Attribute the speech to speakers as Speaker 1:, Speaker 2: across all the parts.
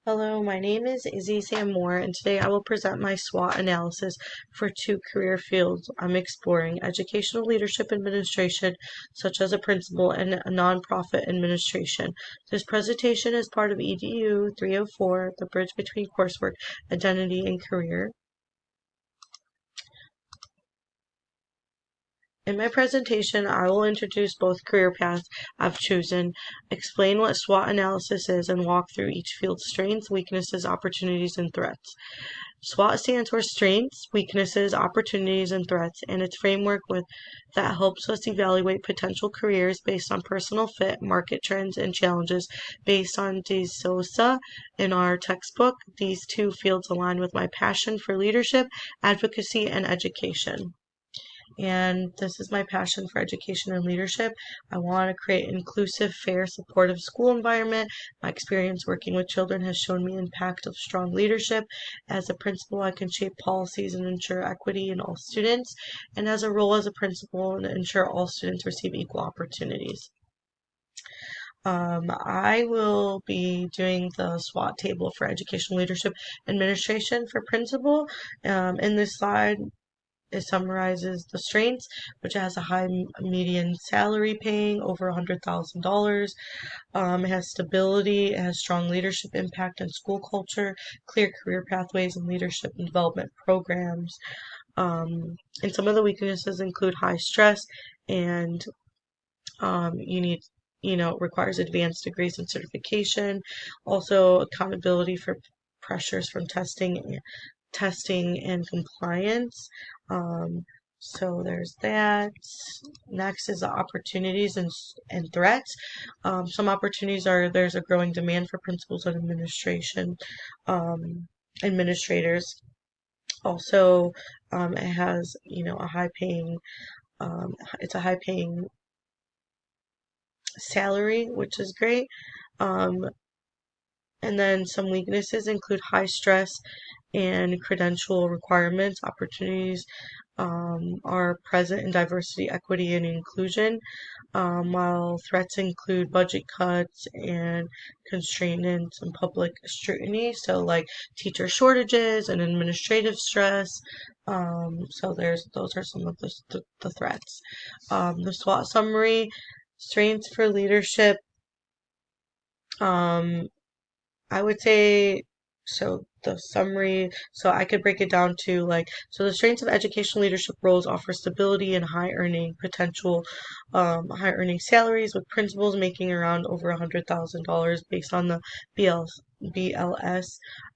Speaker 1: Hello, my name is Izzy Sam Moore, and today I will present my SWOT analysis for two career fields I'm exploring: educational leadership administration, such as a principal, and a nonprofit administration. This presentation is part of EDU 304, the bridge between coursework, identity, and career. In my presentation, I will introduce both career paths I've chosen, explain what SWOT analysis is, and walk through each field's strengths, weaknesses, opportunities, and threats. SWOT stands for Strengths, Weaknesses, Opportunities, and Threats, and it's framework that helps us evaluate potential careers based on personal fit, market trends, and challenges based on De Sosa in our textbook. These two fields align with my passion for leadership, advocacy, and education. And this is my passion for education and leadership. I want to create an inclusive, fair, supportive school environment. My experience working with children has shown me the impact of strong leadership. As a principal, I can shape policies and ensure equity in all students. And as a role as a principal, and ensure all students receive equal opportunities. I will be doing the SWOT table for education leadership administration for principal. In this slide, it summarizes the strengths, which has a high median salary paying over $100,000. It has stability, it has strong leadership impact and school culture, clear career pathways and leadership and development programs. And some of the weaknesses include high stress and requires advanced degrees and certification. Also, accountability for pressures from testing and compliance. So there's that. Next is the opportunities and threats. Some opportunities are there's a growing demand for principals and administrators. Also, it has a high paying. It's a high paying salary, which is great. Um, and then some weaknesses include high stress and credential requirements. Opportunities are present in diversity, equity, and inclusion, while threats include budget cuts and constraints and public scrutiny. So, like teacher shortages and administrative stress. So those are some of the threats. The SWOT summary: strengths for leadership. Um, I would say the summary, so I could break it down to the strengths of educational leadership roles offer stability and high earning potential, high earning salaries with principals making around over $100,000 based on the BLS.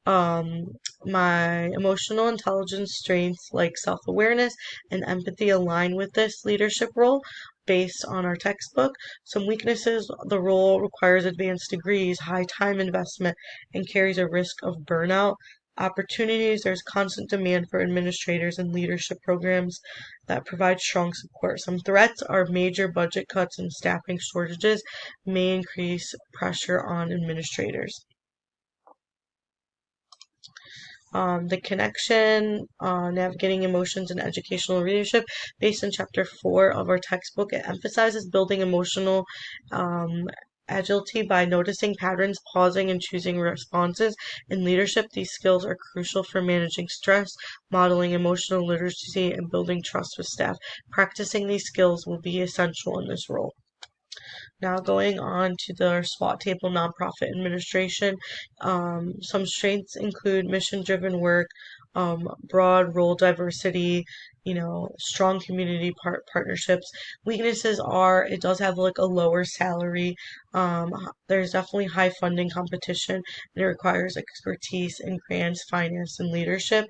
Speaker 1: Um, my emotional intelligence strengths like self-awareness and empathy align with this leadership role based on our textbook. Some weaknesses: the role requires advanced degrees, high time investment, and carries a risk of burnout. Opportunities: there's constant demand for administrators and leadership programs that provide strong support. Some threats are major budget cuts and staffing shortages may increase pressure on administrators. The connection, navigating emotions and educational leadership, based on chapter 4 of our textbook. It emphasizes building emotional agility by noticing patterns, pausing, and choosing responses. In leadership, these skills are crucial for managing stress, modeling emotional literacy, and building trust with staff. Practicing these skills will be essential in this role. Now going on to the SWOT table, nonprofit administration. Some strengths include mission-driven work, broad role diversity, strong community partnerships. Weaknesses are it does have like a lower salary. There's definitely high funding competition, and it requires expertise in grants, finance, and leadership.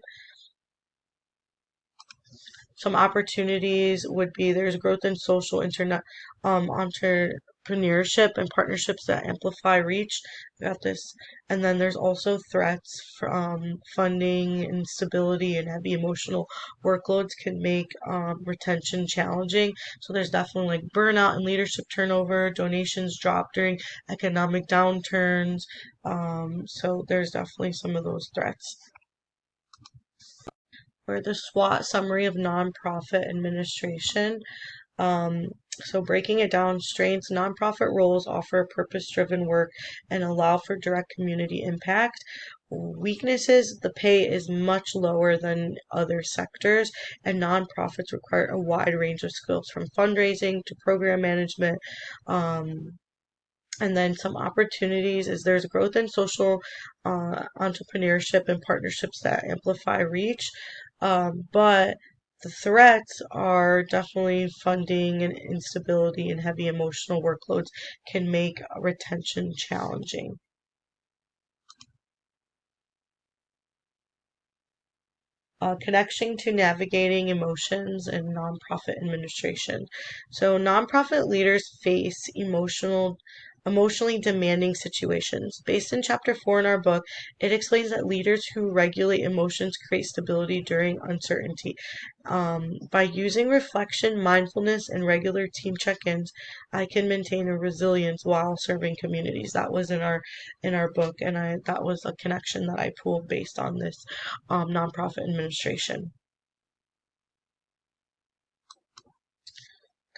Speaker 1: Some opportunities would be there's growth in social internet entrepreneurship and partnerships that amplify reach. I got this. And then there's also threats from funding, instability, and heavy emotional workloads can make retention challenging. So there's definitely like burnout and leadership turnover. Donations drop during economic downturns. So there's definitely some of those threats. For the SWOT summary of nonprofit administration, So breaking it down, strengths, nonprofit roles offer purpose-driven work and allow for direct community impact. Weaknesses, the pay is much lower than other sectors, and nonprofits require a wide range of skills from fundraising to program management. And then some opportunities is there's growth in social entrepreneurship and partnerships that amplify reach. But the threats are definitely funding and instability, and heavy emotional workloads can make retention challenging. Connection to navigating emotions in nonprofit administration. So nonprofit leaders face emotionally demanding situations. Based in chapter 4 in our book, it explains that leaders who regulate emotions create stability during uncertainty. By using reflection, mindfulness, and regular team check-ins, I can maintain a resilience while serving communities. That was in our book, and that was a connection that I pulled based on this nonprofit administration.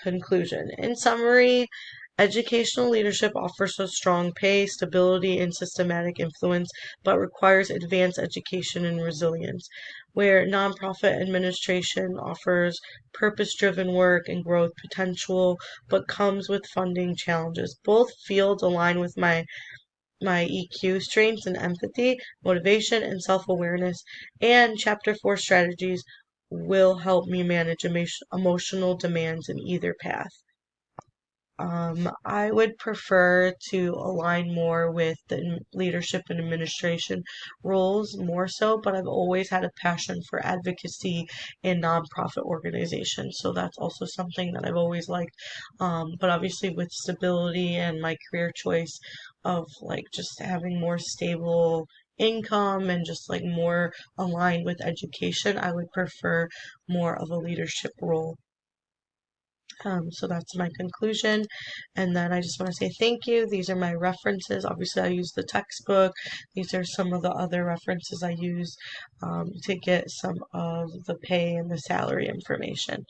Speaker 1: Conclusion. In summary, educational leadership offers a strong pay, stability, and systematic influence, but requires advanced education and resilience. Where nonprofit administration offers purpose-driven work and growth potential, but comes with funding challenges. Both fields align with my EQ strengths and empathy, motivation, and self awareness. And Chapter 4 strategies will help me manage emotional demands in either path. I would prefer to align more with the leadership and administration roles more so, but I've always had a passion for advocacy in nonprofit organizations. So that's also something that I've always liked. But obviously, with stability and my career choice of like just having more stable income and just like more aligned with education, I would prefer more of a leadership role. So that's my conclusion. And then I just want to say thank you. These are my references. Obviously, I use the textbook. These are some of the other references I use to get some of the pay and the salary information.